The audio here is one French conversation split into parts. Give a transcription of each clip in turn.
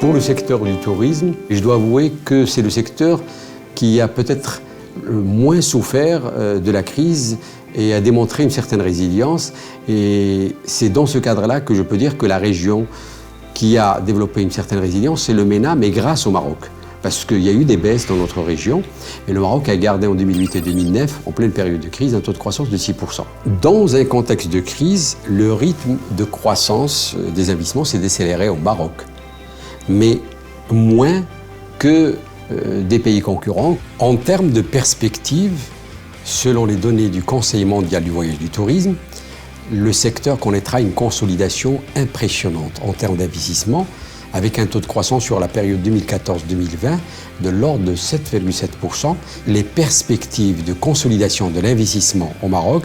Pour le secteur du tourisme, je dois avouer que c'est le secteur qui a peut-être le moins souffert de la crise et a démontré une certaine résilience. Et c'est dans ce cadre-là que je peux dire que la région qui a développé une certaine résilience, c'est le MENA, mais grâce au Maroc. Parce qu'il y a eu des baisses dans notre région, et le Maroc a gardé en 2008 et 2009, en pleine période de crise, un taux de croissance de 6%. Dans un contexte de crise, le rythme de croissance des investissements s'est décéléré au Maroc, mais moins que des pays concurrents. En termes de perspective, selon les données du Conseil mondial du voyage et du tourisme, le secteur connaîtra une consolidation impressionnante en termes d'investissement, avec un taux de croissance sur la période 2014-2020 de l'ordre de 7,7%. Les perspectives de consolidation de l'investissement au Maroc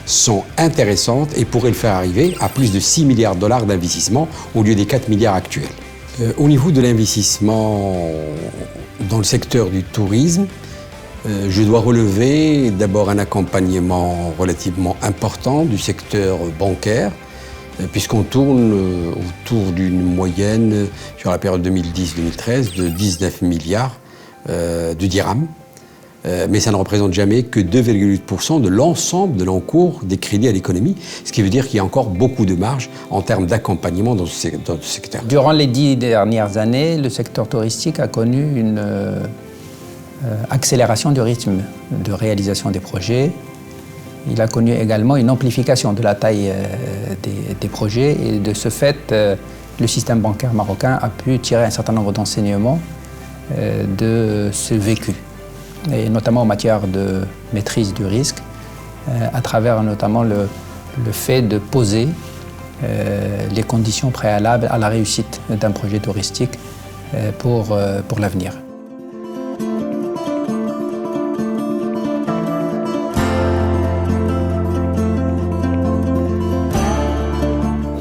sont intéressantes et pourraient le faire arriver à plus de 6 milliards de dollars d'investissement au lieu des 4 milliards actuels. Au niveau de l'investissement dans le secteur du tourisme, je dois relever d'abord un accompagnement relativement important du secteur bancaire, puisqu'on tourne autour d'une moyenne sur la période 2010-2013 de 19 milliards de dirhams. Mais ça ne représente jamais que 2,8% de l'ensemble de l'encours des crédits à l'économie, ce qui veut dire qu'il y a encore beaucoup de marge en termes d'accompagnement dans ce secteur. Durant les 10 dernières années, le secteur touristique a connu une accélération du rythme de réalisation des projets. Il a connu également une amplification de la taille des projets et de ce fait, le système bancaire marocain a pu tirer un certain nombre d'enseignements de ce vécu, et notamment en matière de maîtrise du risque, à travers notamment le fait de poser les conditions préalables à la réussite d'un projet touristique pour l'avenir.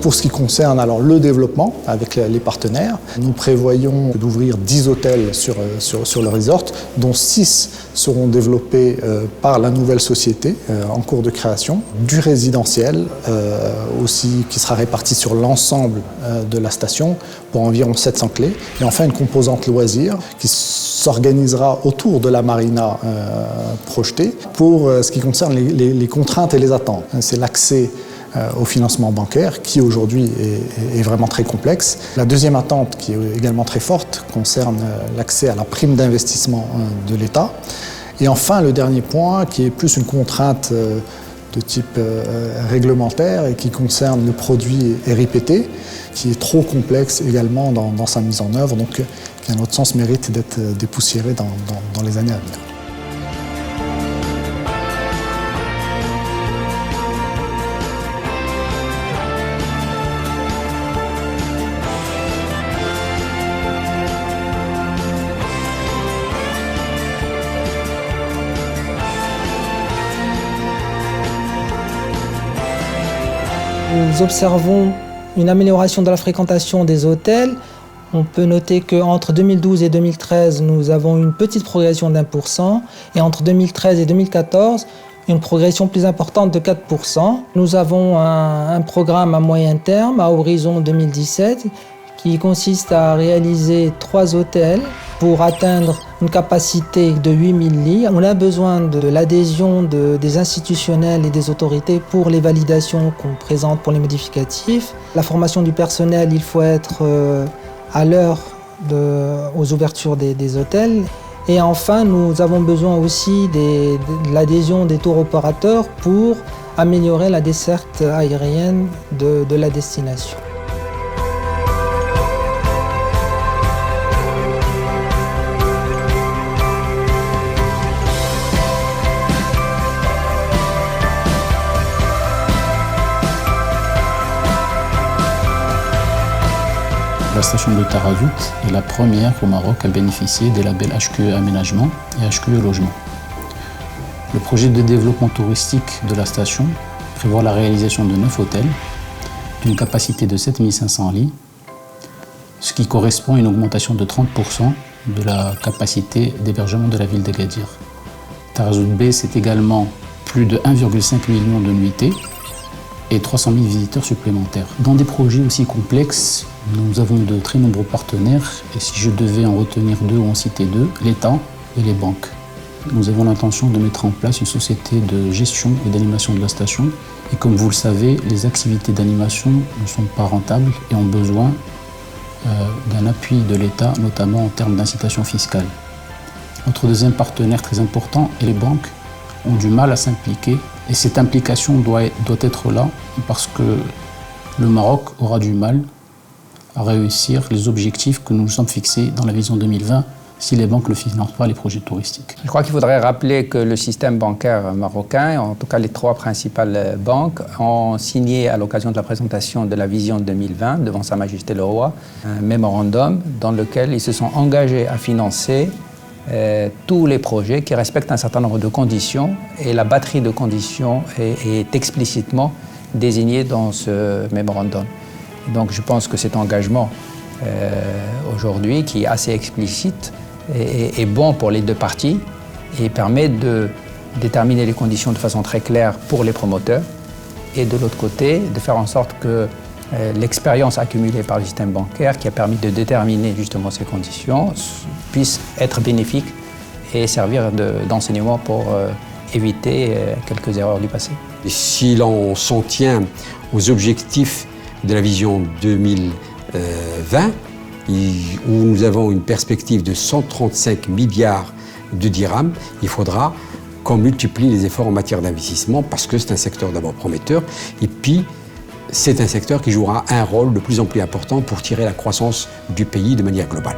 Pour ce qui concerne alors le développement avec les partenaires, nous prévoyons d'ouvrir 10 hôtels sur le resort, dont 6 seront développés par la nouvelle société en cours de création, du résidentiel aussi qui sera réparti sur l'ensemble de la station pour environ 700 clés, et enfin une composante loisirs qui s'organisera autour de la marina projetée pour ce qui concerne les contraintes et les attentes. C'est l'accès au financement bancaire qui aujourd'hui est vraiment très complexe. La deuxième attente qui est également très forte concerne l'accès à la prime d'investissement de l'État. Et enfin le dernier point qui est plus une contrainte de type réglementaire et qui concerne le produit RIPT qui est trop complexe également dans sa mise en œuvre, donc qui à notre sens mérite d'être dépoussiéré dans les années à venir. Nous observons une amélioration de la fréquentation des hôtels. On peut noter qu'entre 2012 et 2013, nous avons une petite progression d'1%, et entre 2013 et 2014, une progression plus importante de 4%. Nous avons un programme à moyen terme, à horizon 2017, qui consiste à réaliser 3 hôtels pour atteindre une capacité de 8000 lits. On a besoin de l'adhésion des institutionnels et des autorités pour les validations qu'on présente pour les modificatifs. La formation du personnel, il faut être à l'heure aux ouvertures des hôtels. Et enfin, nous avons besoin aussi de l'adhésion des tours opérateurs pour améliorer la desserte aérienne de la destination. La station de Tarazout est la première au Maroc à bénéficier des labels HQE Aménagement et HQE Logement. Le projet de développement touristique de la station prévoit la réalisation de 9 hôtels d'une capacité de 7500 lits, ce qui correspond à une augmentation de 30% de la capacité d'hébergement de la ville d'Agadir. Tarazout B, c'est également plus de 1,5 million de nuitées et 300 000 visiteurs supplémentaires. Dans des projets aussi complexes, nous avons de très nombreux partenaires et si je devais en retenir deux ou en citer deux, l'État et les banques. Nous avons l'intention de mettre en place une société de gestion et d'animation de la station. Et comme vous le savez, les activités d'animation ne sont pas rentables et ont besoin d'un appui de l'État, notamment en termes d'incitation fiscale. Notre deuxième partenaire très important et les banques ont du mal à s'impliquer. Et cette implication doit être là parce que le Maroc aura du mal à réussir les objectifs que nous nous sommes fixés dans la vision 2020 si les banques ne financent pas les projets touristiques. Je crois qu'il faudrait rappeler que le système bancaire marocain, en tout cas les trois principales banques, ont signé à l'occasion de la présentation de la vision 2020 devant Sa Majesté le Roi un mémorandum dans lequel ils se sont engagés à financer tous les projets qui respectent un certain nombre de conditions et la batterie de conditions est explicitement désignée dans ce mémorandum. Donc je pense que cet engagement aujourd'hui, qui est assez explicite, est bon pour les deux parties et permet de déterminer les conditions de façon très claire pour les promoteurs et de l'autre côté de faire en sorte que l'expérience accumulée par le système bancaire qui a permis de déterminer justement ces conditions puisse être bénéfique et servir d'enseignement pour éviter quelques erreurs du passé. Et si l'on s'en tient aux objectifs de la vision 2020, où nous avons une perspective de 135 milliards de dirhams, il faudra qu'on multiplie les efforts en matière d'investissement parce que c'est un secteur d'abord prometteur et puis c'est un secteur qui jouera un rôle de plus en plus important pour tirer la croissance du pays de manière globale.